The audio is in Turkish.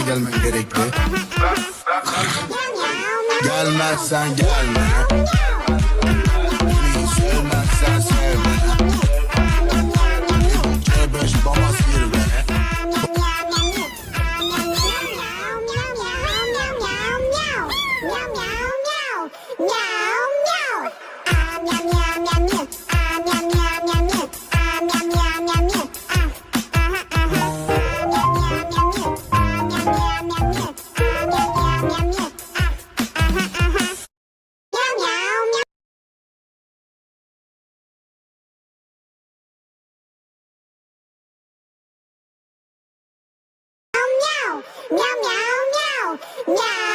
gelmen gerekli. Gelmezsen gelme. Beni sevmezsen sevme. Beş baba sirve. Meow, meow, meow, meow.